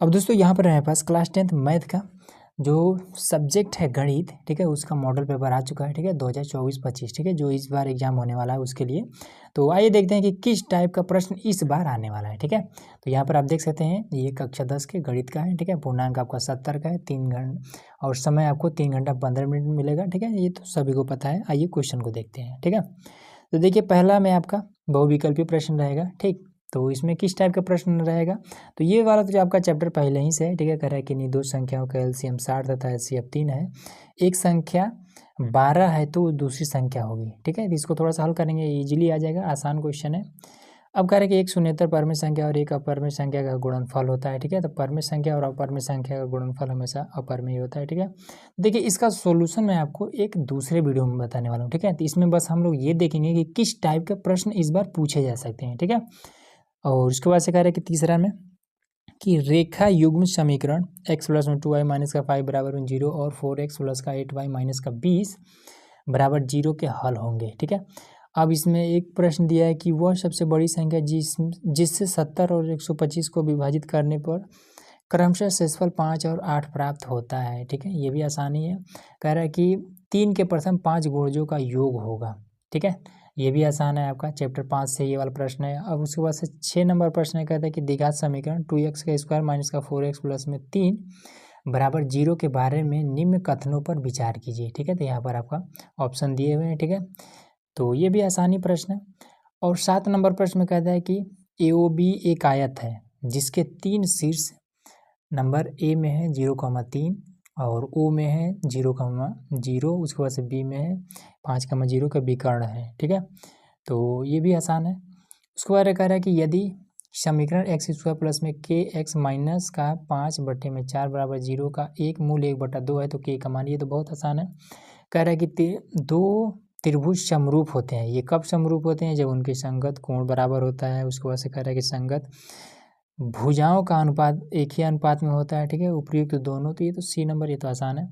अब दोस्तों यहाँ पर हमारे पास क्लास 10th मैथ का जो सब्जेक्ट है गणित, ठीक है, उसका मॉडल पेपर आ चुका है, ठीक है, 2024-25, ठीक है, जो इस बार एग्जाम होने वाला है उसके लिए। तो आइए देखते हैं कि किस टाइप का प्रश्न इस बार आने वाला है, ठीक है। तो यहाँ पर आप देख सकते हैं ये कक्षा 10 के गणित का है, ठीक है, पूर्णांक आपका 70 का है, 3 घंटा और समय आपको 3 घंटा 15 मिनट मिलेगा, ठीक है, ये तो सभी को पता है। आइए क्वेश्चन को देखते हैं, ठीक है। तो देखिए पहला में आपका बहुविकल्पीय प्रश्न रहेगा, ठीक। तो इसमें किस टाइप का प्रश्न रहेगा, तो ये वाला तो जो आपका चैप्टर पहले ही से है, ठीक है, कह रहा है कि नहीं दो संख्याओं का एलसीएम 60 तथा एचसीएफ 3 है, एक संख्या 12 है तो दूसरी संख्या होगी, ठीक है। तो इसको थोड़ा सा हल करेंगे, इजीली आ जाएगा, आसान क्वेश्चन है। अब कह रहे हैं कि एक शून्येतर परमेय संख्या और एक अपरमेय संख्या का गुणनफल होता है, ठीक है। तो परमेय संख्या और अपरमेय संख्या का गुणनफल हमेशा अपरमेय होता है, ठीक है। देखिए इसका सॉल्यूशन मैं आपको एक दूसरे वीडियो में बताने वाला हूँ, ठीक है। तो इसमें बस हम लोग ये देखेंगे कि किस टाइप के प्रश्न इस बार पूछे जा सकते हैं, ठीक है। और उसके बाद से कह रहे हैं कि तीसरा में कि रेखा युग्म समीकरण x प्लस में 2y माइनस का 5 बराबर 0 और 4x प्लस का 8y माइनस का 20 बराबर 0 के हल होंगे, ठीक है। अब इसमें एक प्रश्न दिया है कि वह सबसे बड़ी संख्या जिससे 70 और 125 को विभाजित करने पर क्रमशः शेषफल 5 और 8 प्राप्त होता है, ठीक है। ये भी आसानी है, कह रहा है कि 3 के प्रथम 5 गुणजों का योग होगा, ठीक है। ये भी आसान है, आपका चैप्टर 5 से ये वाला प्रश्न है। अब उसके बाद से 6 नंबर प्रश्न कहता है कि द्विघात समीकरण 2x का स्क्वायर माइनस का 4x प्लस में 3 बराबर 0 के बारे में निम्न कथनों पर विचार कीजिए, ठीक है। तो यहाँ पर आपका ऑप्शन दिए हुए हैं, ठीक है। तो ये भी आसानी प्रश्न है। और 7 नंबर प्रश्न में कहता है कि AOB एक आयत है जिसके 3 शीर्ष नंबर ए में है 0,3 और ओ में है 0,0, उसके बाद से बी में है 5,0 का विकर्ण है, ठीक है। तो ये भी आसान है। उसके बाद कह रहा है कि यदि समीकरण एक्स स्क्वायर प्लस में के एक्स माइनस का 5/4 बराबर 0 का एक मूल 1/2 है तो के का मान, ये तो बहुत आसान है। कह रहा है कि दो त्रिभुज समरूप होते हैं, ये कब समरूप होते हैं, जब उनके संगत कोण बराबर होता है। उसके बाद से कह रहा है कि संगत भुजाओं का अनुपात एक ही अनुपात में होता है, ठीक है, उपयुक्त तो दोनों। तो ये तो सी नंबर, ये तो आसान है।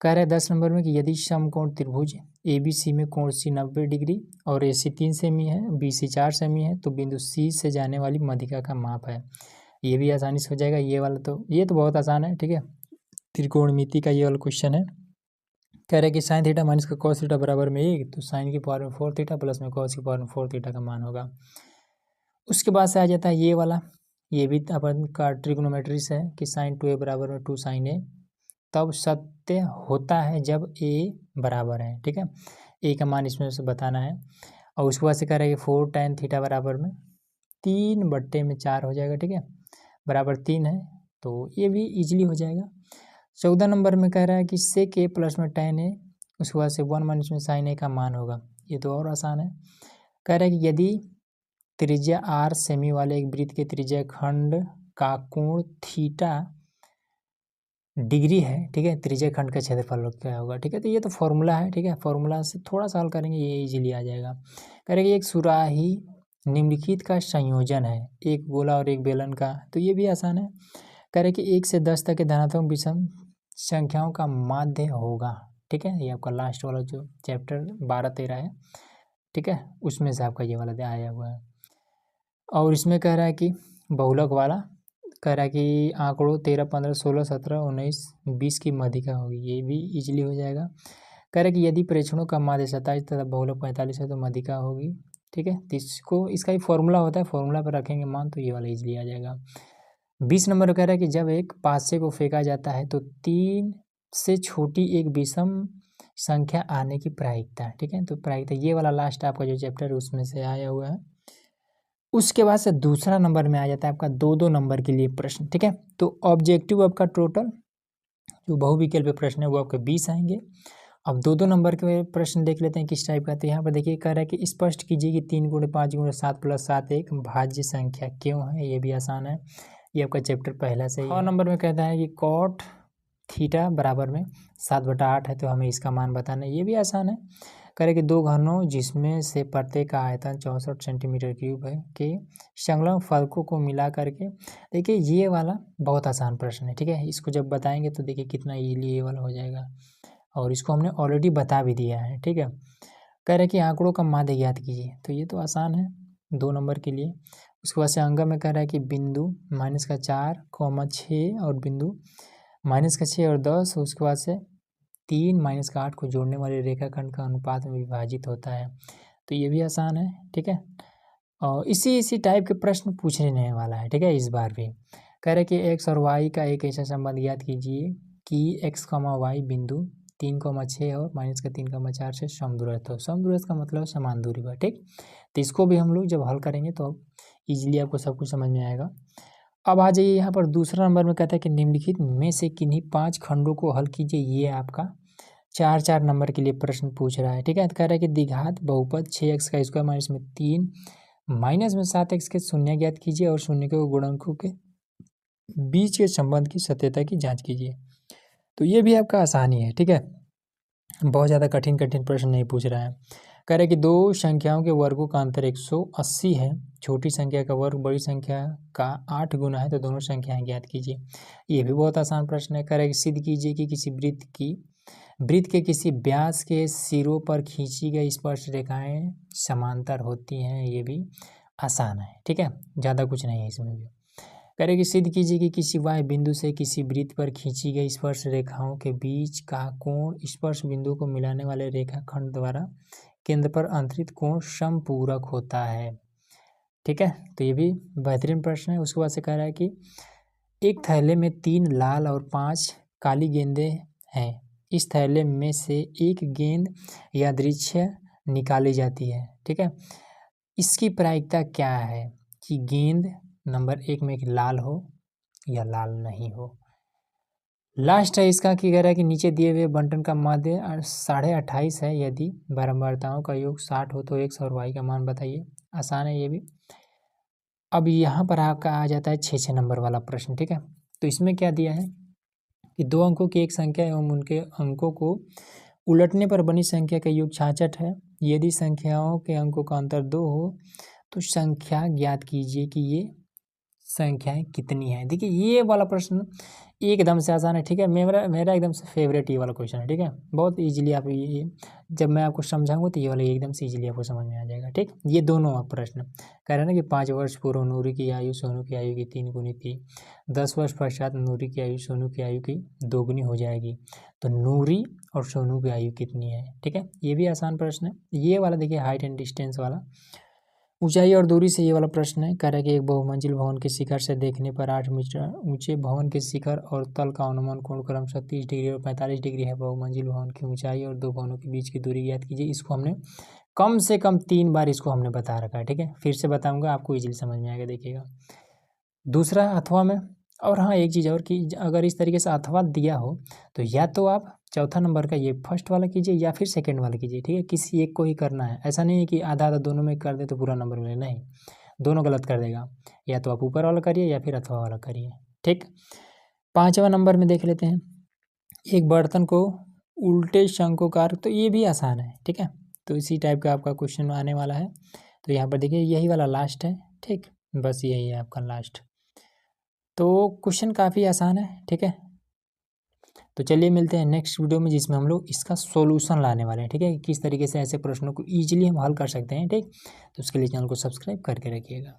कह रहे हैं 10 नंबर में कि यदि समकोण त्रिभुज ABC में कोण सी 90 डिग्री और AC 3 सेमी है, BC 4 सेमी है तो बिंदु C से जाने वाली माध्यिका का माप है। ये भी आसानी से हो जाएगा, ये वाला तो ये तो बहुत आसान है, ठीक है। त्रिकोणमिति का ये वाला क्वेश्चन है। कह रहे हैं कि साइन थीटा माइनस का कॉस थीटा बराबर में 1 तो साइन की पावर में 4 थीटा प्लस में कॉस की पावर में 4 थीटा का मान होगा। उसके बाद से आ जाता है ये वाला, ये भी अपन का ट्रिग्नोमेट्री से है कि साइन 2a बराबर में 2 साइन a तब सत्य होता है जब a बराबर है, ठीक है। a का मान इसमें से बताना है। और उसके बाद से कह रहा है कि 4 tan थीटा बराबर में 3/4 हो जाएगा, ठीक है, बराबर 3 है तो ये भी इजीली हो जाएगा। 14 नंबर में कह रहा है कि sec a प्लस में tan a, उसके बाद से 1 माइनस में साइन a का मान होगा, ये तो और आसान है। कह रहा है कि यदि त्रिज्या r सेमी वाले एक वृत्त के त्रिज्या खंड का कोण थीटा डिग्री है, ठीक है, त्रिज्या खंड का क्षेत्रफल क्या होगा, ठीक है। तो ये तो फॉर्मूला है, ठीक है, फॉर्मूला से थोड़ा सा हल करेंगे, ये इजीली आ जाएगा। करेंगे एक सुराही निम्नलिखित का संयोजन है, एक गोला और एक बेलन का, तो ये भी आसान है। करें कि 1 से 10 तक के धनात्मक विषम संख्याओं का माध्य होगा, ठीक है। ये आपका लास्ट वाला जो चैप्टर 12-13 है, ठीक है, उसमें से आपका ये वाला आया हुआ है। और इसमें कह रहा है कि बहुलक वाला कह रहा है कि आंकड़ों 13, 15, 16, 17, 19, 20 की माध्यिका होगी, ये भी इजीली हो जाएगा। कह रहा है कि यदि प्रेक्षणों का माध्य 27 तथा बहुलक 45 है तो माध्यिका होगी, ठीक है। तो इसको इसका ही फॉर्मूला होता है, फॉर्मूला पर रखेंगे मान तो ये वाला इजीली आ जाएगा। 20 नंबर कह रहा है कि जब एक पासे को फेंका जाता है तो 3 से छोटी एक विषम संख्या आने की प्रायिकता, ठीक है। तो प्रायिकता ये वाला लास्ट आपका जो चैप्टर है उसमें से आया हुआ है। उसके बाद से दूसरा नंबर में आ जाता है आपका 2-2 नंबर के लिए प्रश्न, ठीक है। तो ऑब्जेक्टिव आपका टोटल जो बहुविकल्पीय प्रश्न है वो आपके 20 आएंगे। अब 2-2 नंबर के प्रश्न देख लेते हैं किस टाइप का। तो यहाँ पर देखिए कह रहा है कि स्पष्ट कीजिए कि 3 × 5 × 7 + 7 एक भाज्य संख्या क्यों है, ये भी आसान है, ये आपका चैप्टर पहला से ही। और नंबर में कहता है कि कॉट थीटा बराबर में 7/8 है तो हमें इसका मान बताना है, ये भी आसान है। करें कि दो घनों जिसमें से प्रत्येक का आयतन 64 सेंटीमीटर क्यूब है के संलग्न फलकों को मिला करके, देखिए ये वाला बहुत आसान प्रश्न है, ठीक है। इसको जब बताएंगे तो देखिए कितना इजीली ये वाला हो जाएगा, और इसको हमने ऑलरेडी बता भी दिया है, ठीक है। कह रहे कि आंकड़ों का माध्य ज्ञात कीजिए, तो ये तो आसान है 2 नंबर के लिए। उसके बाद से अंग में कह रहा है कि बिंदु -4, 6 और बिंदु -6 और 10, उसके बाद से 3 -8 को जोड़ने वाले रेखाखंड का अनुपात में विभाजित होता है। तो ये भी आसान है, ठीक है। और इसी टाइप के प्रश्न पूछने वाला है, ठीक है। इस बार भी कह रहे कि x और y का एक ऐसा संबंध ज्ञात कीजिए कि x, y बिंदु 3, 6 और -3, 4 से समदूरस्थ हो। समदूरस्थ का मतलब समान दूरी पर, ठीक। तो इसको भी हम लोग जब हल करेंगे तो इजीली आपको सब कुछ समझ में आएगा। अब आ जाइए यहाँ पर दूसरा नंबर में कहता है कि निम्नलिखित में से किन्हीं 5 खंडों को हल कीजिए। ये आपका 4 नंबर के लिए प्रश्न पूछ रहा है, ठीक है। तो कह रहा है कि द्विघात बहुपद 6x का स्क्वायर माइनस में 3 माइनस में 7x के शून्य ज्ञात कीजिए और शून्य के गुणकों के बीच के संबंध की सत्यता की जांच कीजिए। तो ये भी आपका आसान ही है, ठीक है। बहुत ज़्यादा कठिन प्रश्न नहीं पूछ रहा है। कह रहे कि दो संख्याओं के वर्गों का अंतर 180 है। छोटी संख्या का वर्ग बड़ी संख्या का 8 गुना है, तो दोनों संख्याएं ज्ञात कीजिए। ये भी बहुत आसान प्रश्न है। कह रहे कि सिद्ध कीजिए कि किसी वृत्त के किसी व्यास के सिरों पर खींची गई स्पर्श रेखाएं समांतर होती हैं। ये भी आसान है, ठीक है, ज़्यादा कुछ नहीं है इसमें भी। कह रहे कि सिद्ध कीजिए कि किसी y बिंदु से किसी वृत्त पर खींची गई स्पर्श रेखाओं के बीच का कोण स्पर्श बिंदु को मिलाने वाले रेखाखंड द्वारा केंद्र पर अंतरित कोण समपूरक होता है, ठीक है। तो ये भी बेहतरीन प्रश्न है। उसके बाद से कह रहा है कि एक थैले में 3 लाल और 5 काली गेंदें हैं। इस थैले में से एक गेंद यादृच्छिक निकाली जाती है, ठीक है। इसकी प्रायिकता क्या है कि गेंद नंबर 1 में लाल हो या लाल नहीं हो। लास्ट है इसका कि कह रहा है कि नीचे दिए हुए बंटन का माध्य 28.5 है। यदि बारंबारताओं का योग 60 हो तो x और y का मान बताइए। आसान है ये भी। अब यहाँ पर आपका आ जाता है 6 नंबर वाला प्रश्न, ठीक है। तो इसमें क्या दिया है कि 2 अंकों की एक संख्या एवं उनके अंकों को उलटने पर बनी संख्या का योग 66 है। यदि संख्याओं के अंकों का अंतर 2 हो तो संख्या ज्ञात कीजिए कि ये संख्याएं कितनी हैं। देखिए ये वाला प्रश्न एकदम से आसान है, ठीक है। मेरा एकदम से फेवरेट ये वाला क्वेश्चन है, ठीक है। बहुत इजीली आप ये जब मैं आपको समझाऊंगा तो ये वाला एकदम से इजीली आपको समझ में आ जाएगा, ठीक। ये दोनों प्रश्न कह रहे हैं ना कि 5 वर्ष पूर्व नूरी की आयु सोनू की आयु की 3 गुनी थी। 10 वर्ष पश्चात नूरी की आयु सोनू की आयु की 2 गुनी हो जाएगी। तो नूरी और सोनू की आयु कितनी है, ठीक है। ये भी आसान प्रश्न है। ये वाला देखिए हाइट एंड डिस्टेंस वाला, ऊंचाई और दूरी से ये वाला प्रश्न है। कह रहा है कि एक बहुमंजिल भवन के शिखर से देखने पर 8 मीटर ऊंचे भवन के शिखर और तल का अनुमान कोण क्रमशः 30 डिग्री और 45 डिग्री है। बहुमंजिल भवन की ऊंचाई और दो भवनों के बीच की दूरी ज्ञात कीजिए। इसको हमने कम से कम 3 बार इसको हमने बता रखा है, ठीक है। फिर से बताऊंगा, आपको इजीली समझ में आएगा, देखिएगा। दूसरा अथवा में, और हाँ एक चीज़ और कि अगर इस तरीके से अथवा दिया हो तो या तो आप चौथा नंबर का ये फर्स्ट वाला कीजिए या फिर सेकंड वाला कीजिए, ठीक है। किसी एक को ही करना है, ऐसा नहीं है कि आधा आधा दोनों में कर दे तो पूरा नंबर मिले, नहीं, दोनों गलत कर देगा। या तो आप ऊपर वाला करिए या फिर अथवा वाला करिए, ठीक। 5वां नंबर में देख लेते हैं, एक बर्तन को उल्टे शंकुकार, तो ये भी आसान है, ठीक है। तो इसी टाइप का आपका क्वेश्चन आने वाला है। तो यहाँ पर देखिए यही वाला लास्ट है, ठीक, बस यही है आपका लास्ट। तो क्वेश्चन काफ़ी आसान है, ठीक है। तो चलिए मिलते हैं नेक्स्ट वीडियो में, जिसमें हम लोग इसका सॉल्यूशन लाने वाले हैं, ठीक है। किस तरीके से ऐसे प्रश्नों को ईजिली हम हल कर सकते हैं, ठीक। तो उसके लिए चैनल को सब्सक्राइब करके रखिएगा।